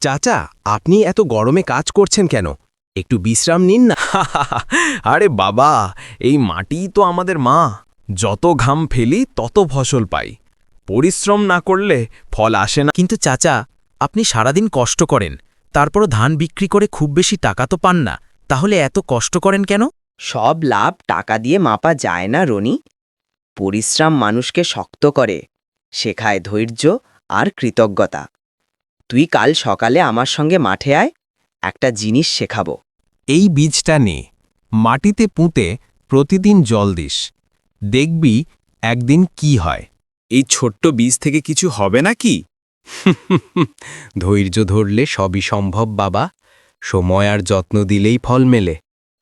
চাচা, আপনি এত গরমে কাজ করছেন কেন? একটু বিশ্রাম নিন না। আরে বাবা, এই মাটিই তো আমাদের মা। যত ঘাম ফেলি তত ফসল পাই। পরিশ্রম না করলে ফল আসে না। কিন্তু চাচা, আপনি সারাদিন কষ্ট করেন, তারপরও ধান বিক্রি করে খুব বেশি টাকা তো পান না, তাহলে এত কষ্ট করেন কেন? সব লাভ টাকা দিয়ে মাপা যায় না রনি। পরিশ্রম মানুষকে শক্ত করে, শেখায় ধৈর্য আর কৃতজ্ঞতা। তুই কাল সকালে আমার সঙ্গে মাঠে আয়, একটা জিনিস শেখাবো। এই বীজটা নে, মাটিতে পুঁতে প্রতিদিন জল দিস। দেখবি একদিন কি হয়। এই ছোট্ট বীজ থেকে কিছু হবে নাকি? ধৈর্য ধরলে সবই সম্ভব বাবা, সময় আর যত্ন দিলেই ফল মেলে।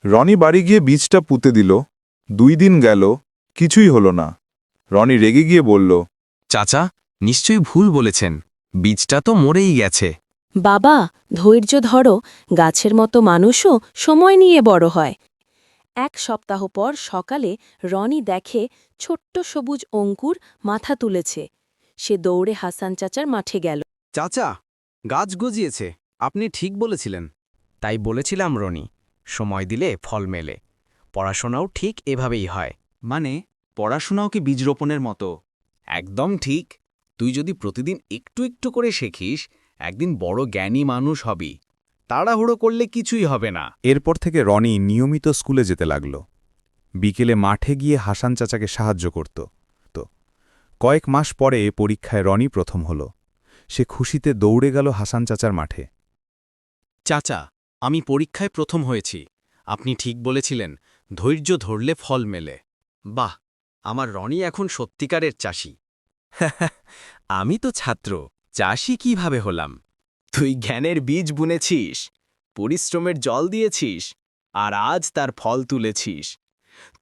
রনি বাড়ি গিয়ে বীজটা পুঁতে দিল। 2 দিন গেল, কিছুই হলো না। রনি রেগে গিয়ে বলল, চাচা, নিশ্চয়ই ভুল বলেছেন, বীজটা তো মরেই গেছে। বাবা, ধৈর্য ধরো, গাছের মতো মানুষও সময় নিয়ে বড় হয়। 1 সপ্তাহ পর সকালে রনি দেখে ছোট্ট সবুজ অঙ্কুর মাথা তুলেছে। সে দৌড়ে হাসান চাচার মাঠে গেল। চাচা, গাছ গজিয়েছে, আপনি ঠিক বলেছিলেন। তাই বলেছিলাম রনি, সময় দিলে ফল মেলে। পড়াশোনাও ঠিক এভাবেই হয়। মানে পড়াশোনাও কি বীজ রোপণের মতো? একদম ঠিক। তুই যদি প্রতিদিন একটু একটু করে শেখিস, একদিন বড় জ্ঞানী মানুষ হবি। তাড়াহুড়ো করলে কিছুই হবে না। এরপর থেকে রনি নিয়মিত স্কুলে যেতে লাগল। বিকেলে মাঠে গিয়ে হাসান চাচাকে সাহায্য করত। কয়েক মাস পরে পরীক্ষায় রনি প্রথম হল। সে খুশিতে দৌড়ে গেল হাসান চাচার মাঠে। চাচা, আমি পরীক্ষায় প্রথম হয়েছি। আপনি ঠিক বলেছিলেন, ধৈর্য ধরলে ফল মেলে। বাহ, আমার রনি এখন সত্যিকারের চাষি। আমি তো ছাত্র, চাষি কিভাবে হলাম? তুই জ্ঞানের বীজ বুনেছিস, পরিশ্রমের জল দিয়েছিস, আর আজ তার ফল তুলেছিস।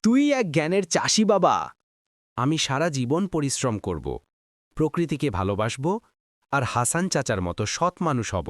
তুই এক জ্ঞানের চাষি বাবা। আমি সারা জীবন পরিশ্রম করব, প্রকৃতিকে ভালোবাসব, আর হাসান চাচার মতো সৎ মানুষ হব।